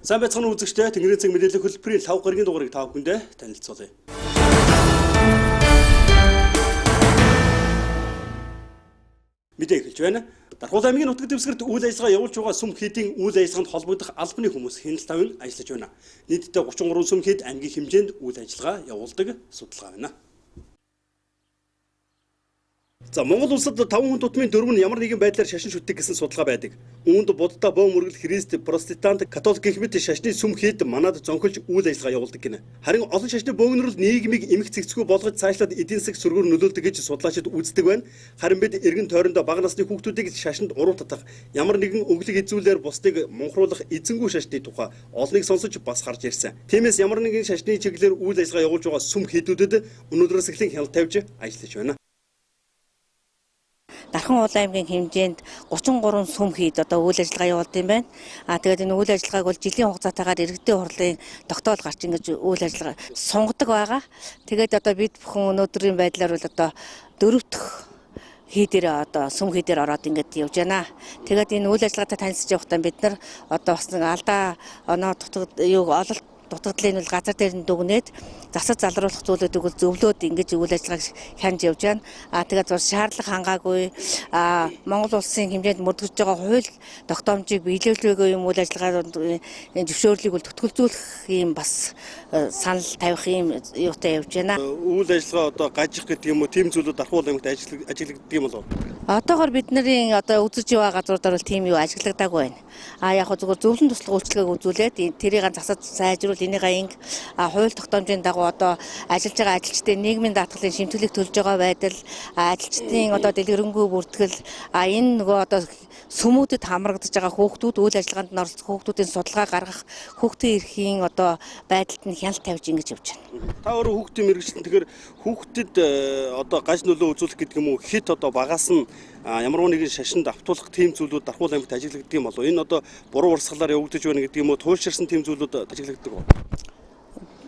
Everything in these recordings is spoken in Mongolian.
Сайн байцгаана уу үзэгчдээ Тэнгэрийн цэг мэдээлэл хөтөлбөрийн 5 гарагийн дугаарыг та бүхэндээ танилцуулъя. Мэдээ эхэлж байна. Дархуул аймгийн нутаг дэвсгэрт үйл ажиллагаа явуулж байгаа сүм хийдийн үйл ажиллагаанд холбогдох албаны хүмүүс хяналт тавин ажиллаж байна. Нийтдээ 33 сүм хийд аймгийн хэмжээнд үйл ажиллагаа явуулдаг судалгаа байна. За Монгол улсад 5 хүн тутмын 4 нь ямар нэгэн байдлаар шашин шүтдэг гэсэн судалгаа байдаг. Үүнд Будда, Бөөн мөргөл, Христ, Протестант, Католик гэх мэт шашны сүм хийд манад зонхилж үйл ажиллагаа явуулдаг гэнэ. Харин олон шашны бөөгнөрөл нийгмийг эмх цэгцгүй болгож цаашлаад эдийн засаг сөргөөр нөлөөлдөг гэж судлаачид үздэг байна. Харин бид эргэн тойрондоо бага насны хүүхдүүдийг шашинд уруу татах, ямар нэгэн өглөг эзүүлэлээр бусдыг мунхруулах эзэнгүй шашны тухай олныг сонсож бас харж ирсэн. Тиймээс ямар нэгэн шашны чиглэлээр үйл ажиллагаа явуулж байгаа сүм хийдүүдэд өнөөдрөөс эхлэн хяналт тавьж ажиллаж байна. Дархан улаан аймгийн хэмжээнд 33 сүм хийд одоо үйл ажиллагаа явуулдаг юм байна. Тэгээд энэ үйл ажиллагааг бол жилийн хугацаатаагаар иргэдийн хурлын тогтоол гарч ингэж үйл ажиллагаа сунгадаг байгаа. Тэгээд одоо бид бүхэн өнөөдрийн байдлаар бол одоо 4 дахь хийдээр одоо сүм хийдээр ороод ингэж явж байна. Тэгээд энэ үйл ажиллагаатай танилцж явахдаа бид нар одоо бас нэг алдаа оноо ололт дутагдлын бол газар дээр нь дүгнээд засаж залруулах зүйлүүдийг бол зөвлөөд ингэж үйл ажиллагааг хянж явж байна. Тэгээд бас шаардлага хангаагүй Монгол улсын хэмжээнд мөрдөж байгаа хууль тогтоомжийг биелүүлээгүй юм үйл ажиллагаад зөвшөөрлийг бол төтгөлзүүлэх юм бас санал тавих юм юутай явж байна. Үйл ажиллагаа одоо гажих гэдэг юм уу, тийм зүйлүүд Дархуул аймагт ажиглагддаг юм болов уу? Одоогоор бидний одоо үзэж байгаа газруудаар бол тийм юу ажиглагдаг байна. Яг хөө зөвхөн зөвлөн туслах үйлчлэгийг үзүүлээд тэрийг засаж сайжруул энийг анги хууль тогтоомжийн дагуу одоо ажиллаж байгаа ажилчдын нийгмийн даатгалын шимтгэлийг төлж байгаа байдал, ажилчдын одоо дэлгэрэнгүй бүртгэл, энэ нөгөө одоо сүмүүдэд хамрагдаж байгаа хүүхдүүд үйл ажиллагаанд оролцох хүүхдүүдийн судалгаа гаргах, хүүхдийн эрхийн одоо байдалд нь хяналт тавьж ингэж явж байна. Та өөрөө хүүхдийн мэрэгчлэн тэгэхээр хүүхдэд одоо гаж нөлөө үзүүлэх гэдэг юм уу, хит одоо багаас нь ямар нэгэн шашинд автуулах тийм зүйлүүд Дархуул аймагт ажиглагддаг юм болов уу? Энэ одоо буруу урсгалаар явагдаж байна гэдэг юм уу, туйлширсан тийм зүйлүүд ажиглагддаг уу?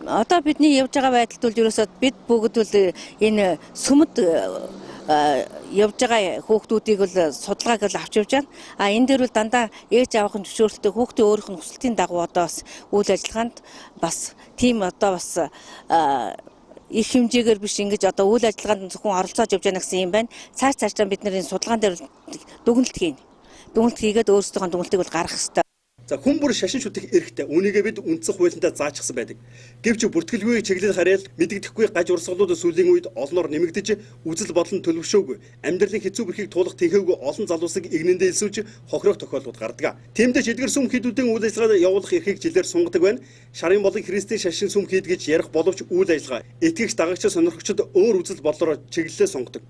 Одоо бидний явж байгаа байдалд бол ерөөсөө бид бүгд бол энэ сүмд явж байгаа хүүхдүүдийг бол судалгааг бол авч явж байна. Энэ дээр бол дандаа ээж аавын зөвшөөрөлтөй хүүхдийн өөрийнх нь хүсэлтийн дагуу одоо бас үйл ажиллагаанд бас тийм одоо бас их хэмжээгээр биш ингэж одоо үйл ажиллагаанд зөвхөн оролцоод явж байна гэсэн юм байна. Цаашдаа бид нар энэ судалгаан дээр дүгнэлт хийнэ. Дүгнэлт хийгээд өөрсдийнхөө дүгнэлтийг бол гаргах хэрэгтэй. За хүн бүр шашин шүтэх эрхтэй. Үүнийгээ бид үндсэх хуулиндаа заажчихсан байдаг. Гэвч бүртгэлгүй чиглэл харьяал мэдэгдэхгүй гаж урсгалууд сүүлийн үед олноор нэмэгдэж үзэл бодол нь төлөвшөөгүй. Амьдралын хэцүү бүрхийг туулах тэнхээгүй олон залуусыг игнэндээ элсүүлж хохирох тохиолдлууд гардаг. Тиймдээ эдгээр сүм хийдүүдийн үйл ажиллагаа явуулах эрхийг жилээр сунгадаг байна. Шарын болон христийн шашин сүм хийд гэж ярих боловч үйл ажиллагаа итгэгч дагагч сонирхогчдод өөр үзэл бодлоор чиглэлээ сунгадаг.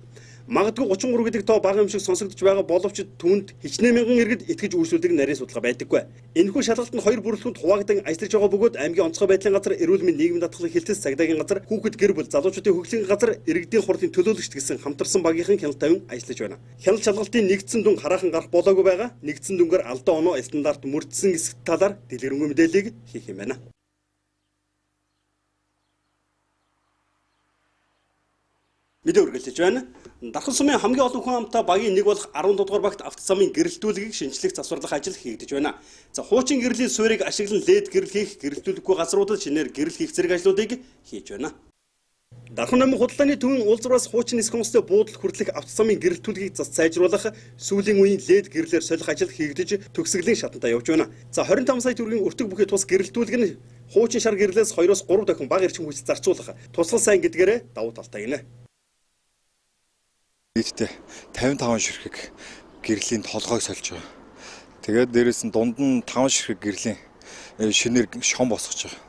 Магадгүй 33 гэдэг тоо бага юм шиг сонсогдож байгаа боловч түүнд хичнээн мянган иргэд итгэж үйлчлүүлдэг нарийн судалгаа байдаггүй. Энэхүү шалгалт нь хоёр бүрэлдэхүүнд хуваагдсан ажиллаж байгаа бөгөөд аймгийн онцгой байдлын газар, эрүүл мэндийн нийгмийн даатгалын хилтэс цагдаагийн газар, хүүхэд гэр бүл, залуучуудын хөгжлийн газар, иргэдийн хурлын төлөөлөгч гэсэн хамтарсан багийнхан хяналт тавин ажиллаж байна. Хяналт шалгалтын нэгдсэн дүн хараахан гарах болоогүй байгаа. Нэгдсэн дүнгээр алдаа оноо стандарт мөрдсөн эсэх талаар дэлгэрэнгүй мэдээллийг хийх юм байна. Мэдээ үргэлжлэж байна. Дархан сумын хамгийн олон хүн амтай багийн нэг болох 17 дугаар багт автозамын гэрэлтүүлгийг шинжлэх засварлах ажил хийгдэж байна. За хуучин гэрлийн суурийг ашиглан лед гэрэл хийх, гэрэлтүүлэхгүй газруудад шинээр гэрэл хийх зэрэг ажлуудыг хийж байна. Дархан намын худалдааны төвийн улзуураас хуучин эсхонстой буудлын хүртэлх автозамын гэрэлтүүлгийг зас сайжруулах, сүүлийн үеийн лед гэрлээр солих ажил хийгдэж төгсгөлийн шатантай явж байна. За 25 сая төгрөгийн өртөг бүхий тус гэрэлтүүлэг нь хуучин шар гэрлээс 2-3 дахин бага эрчим хүч зарцуулах, тусгал сайн гэдгээрээ давуу талтай гинэ. Нийтдээ 55 ширхэг гэрлийн толгойг сольж байгаа. Тэгээд дээрэс нь дунд нь 5 ширхэг гэрлийн шинээр шон босгож байгаа.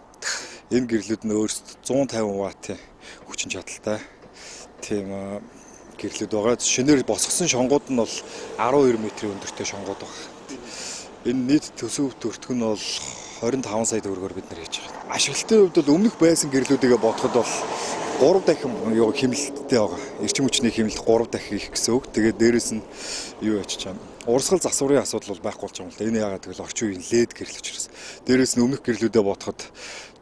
Энэ гэрлүүд нь өөрсдөө 150 ваттын хүчин чадалтай тийм гэрлүүд байгаа. Шинээр босгосон шонгууд нь бол 12 метрийн өндөртэй шонгууд байгаа. Энэ нийт төсөв төртгөн нь бол 25 сая төгрөгөөр бид нар хийж байгаа. Ашиглалтын хувьд бол өмнөх байсан гэрлүүдийгээ бодоход бол 3 дахин хэмнэлттэй байгаа. Эрчим хүчний хэмнэлт 3 дахин их гэсэн үг. Тэгээд дээрэс нь юу ячиж байгаа. Урсгал засварын асуудал бол байхгүй болж байгаа юм л да. Энэ яагаад гэвэл орчин үеийн лед гэрэл учраас. Дээрэс нь өмнөх гэрлүүдэд бодоход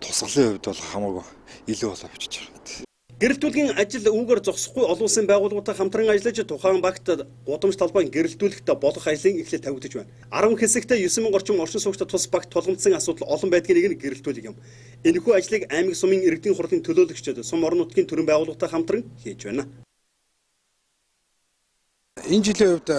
тусгалын хувьд бол хамаагүй илүү болоо бичиж байгаа. Гэрэлтүүлгийн ажил үүгээр зогсохгүй олон улсын байгууллагуудтай хамтран ажиллаж тухайн багт гудамж талбайг гэрэлтүүлэхдээ болох ажлын эхлэл тавигдаж байна. 10 хэсэгтээ 9000 орчим орчин суугчдад тус багт тулгамдсан асуудал олон байдгийг гэрэлтүүлэх юм. Энэхүү ажлыг аймаг сумын иргэдийн хурлын төлөөлөгчдөд сум орон нутгийн төрийн байгууллагатай хамтран хийж байна. Энэ жилийн хувьд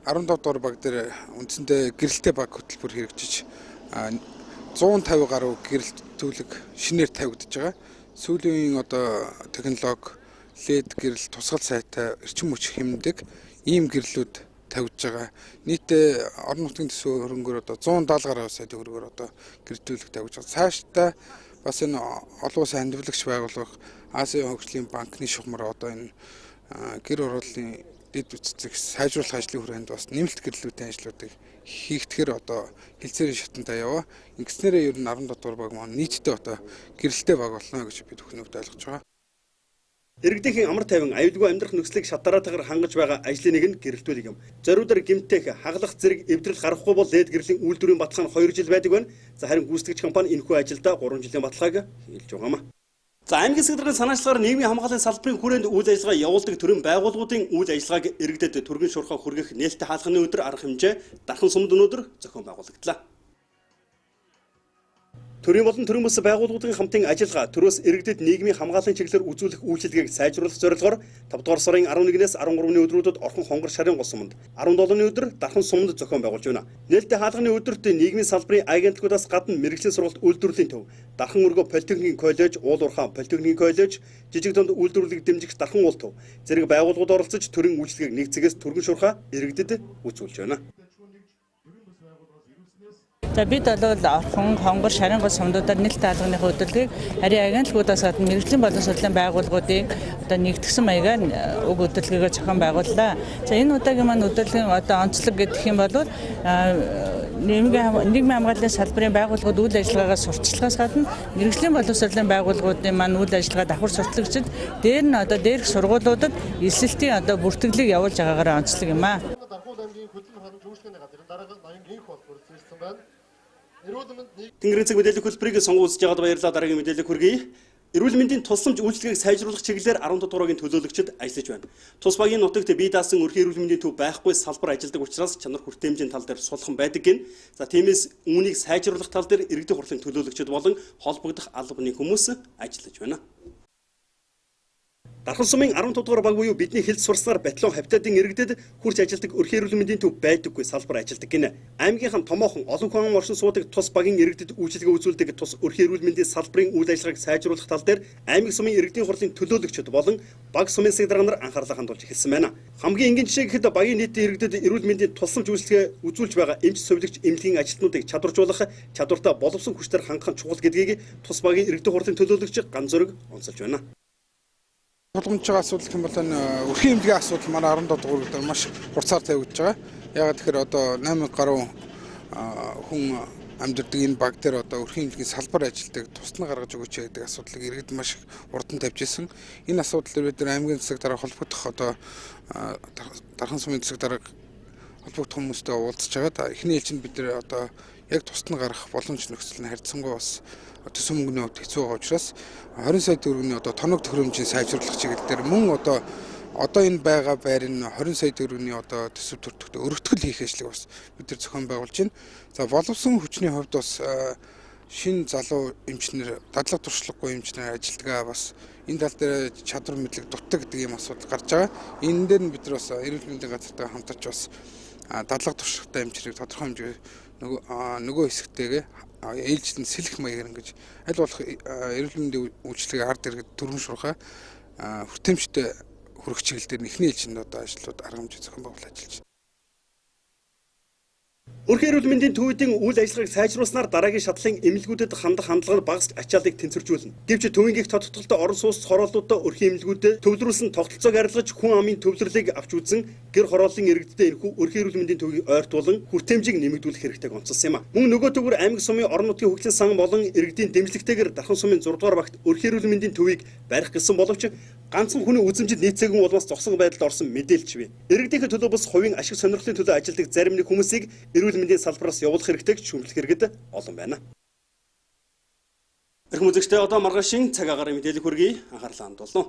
15 дугаар баг дээр үндсэндээ гэрэлтэй баг хөтөлбөр хэрэгжиж 150 гаруй гэрэлтүүлэг шинээр тавигдж байгаа. Сүүлийн технологи LED гэрэл тусгал сайтай эрчим хүч хэмндэг ийм гэрлүүд тавьж байгаа. Нийтдээ орон нутгийн төсвийн хөрөнгөөр 170 гаруй сая төгрөгөөр гэрэлтүүлэг тавьж байгаа. Цаашдаа бас энэ олон улсын хандивлагч байгууллага Азийн хөгжлийн банкны шугамар энэ гэр ороллын дэд үтцийг сайжруулах ажлын хүрээнд бас нэмэлт гэрлүүдийн ажлуудыг хийгдэхээр хилцээрийн шатантай яваа. Ингэснээрээ ер нь 17 дугаар баг маань нийтдээ гэрэлтэй баг болно гэж бид бүхэн ойлгож байгаа. Иргэдийн амар тайван аюулгүй амьдрах нөхцөлийг шатараатаагаар хангаж байгаа ажлын нэг нь гэрэлтүүлэг юм. Зориудаар гэмтэх, хаглах зэрэг эвдрэл гарахгүй бол LED гэрлийн үйлдвэрийн баталгаа нь 2 жил байдаг байна. За харин гүйцэтгэгч компани энэхүү ажилдаа 3 жилийн баталгааг хийлж байгаамаа. За аймгийн сэдвийн санаачлагаар нийгмийн хамгааллын салбарын хүрээнд үйл ажиллагаа явуулдаг төрийн байгууллагуудын үйл ажиллагааг иргэдэд түргэн шуурхай хүргэх нээлттэй хаалганы өдөр арга хэмжээ дархан сумд өнөөдөр зохион байгуулагдлаа. Төрийн болон төрийн бүс байгууллагуудын хамтын ажиллагаа төрөөс иргэдэд нийгмийн хамгааллын чиглэлээр үзүүлэх үйлчилгээг сайжруулах зорилгоор 5 дугаар сарын 11-ээс 13-ны өдрүүдэд Орхон хонгор шарын гол суманд 17-ны өдөр Дархан суманд зохион байгуулж байна. Нээлттэй хаалганы өдөрт нийгмийн салбарын агентлагуудаас гадна мэрэгжлийн сургалт үйлдвэрлэлийн төв, Дархан өргөө политехникийн коллеж, Уул уурхаан политехникийн коллеж, жижиг дунд үйлдвэрлэлийг дэмжих Дархан уул төв зэрэг байгууллагууд оролцож төрийн үйлчилгээг нэг цэгээс түргэн шуурхай иргэдэд үзүүлж байна. За бид Орхон хонгор шарын гол сумдуудаар нээлттэй хаалганыхаа хөдөлгөөгийг харин агентлагуудаас гадна мэрэгжлийн боловсролын байгууллагуудыг нэгтгэсэн маягаар уг хөдөлгөөгээ зохион байгууллаа. За энэ удаагийн маань хөдөлгөөгийн онцлог гэх юм бол нийгмийн хамгааллын салбарын байгууллагууд үйл ажиллагаагаа сурталчилгаас гадна мэрэгжлийн боловсролын байгууллагуудын маань үйл ажиллагаа давхар сурталчилж дээр нь дээрх сургуулиудад эсэлтийн бүртгэлийг явуулж байгаагаар онцлог юм аа. Тэнгэрийн цаг мэдээлэл хөтөлбөрийг сонгон үзэж байгаад баярлалаа. Дараагийн мэдээлэл хүргэе. Эрүүл мэндийн тусламж үйлчилгээг сайжруулах чиглэлээр 17 дугаагийн төлөөлөгчд ажиллаж байна. Тус багийн нутагт бие даасан өрхийн эрүүл мэндийн төв байхгүй салбар ажилладаг учраас чанар хүртээмжийн тал дээр сулхан байдаг гин. За тиймээс үүнийг сайжруулах тал дээр иргэдийн хурлын төлөөлөгчд болон холбогдох албаны хүмүүс ажиллаж байна. Дархан сумын 15 дугаар баг буюу бидний хэлж сурснаар батлон хавтадын иргэдэд хурц ажилдаг өрхийн эрүүл мэндийн төв байдаггүй салбар ажилдаг гинэ. Аймгийнхан томоохон олон хүн оршин суудаг тус багийн иргэдэд үйлчилгээ үзүүлдэг тус өрхийн эрүүл мэндийн салбарын үйл ажиллагааг сайжруулах тал дээр аймаг сумын иргэдийн хурлын төлөөлөгчд болон баг сумын секретар нар анхаарлаа хандуулж эхэлсэн байна. Хамгийн энгийн жишээ гэхэд багийн нийтийн иргэдэд эрүүл мэндийн тусламж үйлчилгээ үзүүлж байгаа эмч совилогч эмнэлгийн ажилтнуудыг чадваржуулах, чадвартай боловсон хүчээр хангах чухал гэдгийг тус багийн иргэдийн хурлын төлөөлөгч Ган Зөрөг онцолж байна. Тулгамж байгаа асуудал гэх юм бол өрхийн эмнэлгийн асуудал манай 17 дугаар дээр маш хурцаар тавигдж байгаа. Ягаад тэгэхээр 8 гаруй хүн амьдардаг энэ баг дээр өрхийн эмнэлгийн салбар ажилтдаг тусна гаргаж өгөөч гэдэг асуудлыг иргэд маш урдан тавьж ирсэн. Энэ асуудал дээр аймгийн засаг дарга холбогдох Дархан сумын засаг дарга холбогдох хүмүүстэй уулзж байгаа. Эхний ээлжинд бид нэр яг тусна гарах боломж нөхцөл нь харьцангуй бас төсөв мөнгөний хувьд хэцүү байгаа учраас 20 сая төгрөгийн тоног төхөөрөмжийн сайжруулах чиглэлээр мөн одоо энэ байгаа байрын 20 сая төгрөгийн төсөв төртөгт өргөтгөл хийх ажлыг бас бид нар зохион байгуулж байна. За боловсон хүчний хувьд бас шинэ залуу эмчнэр, дадлага туршлагагүй эмчнэр ажилтгаа бас энэ тал дээр чадвар мэдлэг дутдаг гэдэг юм асуудал гарч байгаа. Энэ дээр нь бид нар бас эрүүл мэндийн газартаа хамтарч бас дадлага туршлагатай эмчнэрийг тодорхой хэмжээ нөгөө хэсэгтэйгээ ээлжлэн сэлэх маягаар ингэж аль болох эрүүл мэндийн үйлчилгээг ард иргэд түргэн шуурхай хүртээмжтэй хүрэх чиглэлээр эхний ээлжинд ажлууд арга хэмжээ зохион байгуулж ажиллаж байна. Өрхийн эрүүл мэндийн төвийн үйл ажиллагааг сайжруулснаар дараагийн шатлалын эмнэлгүүдэд хандах хандлага нь багасч ачааллыг тэнцвэржүүлнэ. Гэвч төвийн гих тодтолтой орон сууц хорооллуудаа өрхийн эмнэлгүүдэд төвлөрүүлсэн тогтолцоог арилгаж хүн амын төвлөрлийг авч үзэн гэр хорооллын иргэдэд энэхүү өрхийн эрүүл мэндийн төвийг ойртуулан хүртээмжийг нэмэгдүүлэх хэрэгтэйг онцолсон юм а. Мөн нөгөө төвөр аймаг сумын орон нутгийн хөгжлийн сан болон иргэдийн дэмжлэгтэйгээр Дархан сумын 6 дугаар багт өрхийн эрүүл мэндийн төвийг барих гэсэн боловч ганцхан хүний үзэмжид нийцээгүй улмаас зогсон байдалд орсон мэдээлж бий. Иргэдийн төлөө бас хувийн ашиг сонирхлын төлөө ажилладаг зарим нэг хүмүүсийг эрүүл мэндийн салбараас явуулах хэрэгтэйг шүүмжлэх хэрэгэд олон байна. Эрхэм үзэгчдээ одоо маргаашийн цаг агарын мэдээлэл хүргэе. Анхаарлаа хандуулна.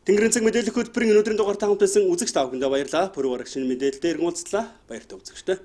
Тэнгэрийн цаг мэдээлэл хөтөлбөрийн өнөөдрийн дугаар та хамт байсан үзэгч та бүхэндээ баярлалаа. Пүрэв гарагч шинэ мэдээлэлээр уулзлаа. Баяртай үзэгчтэй.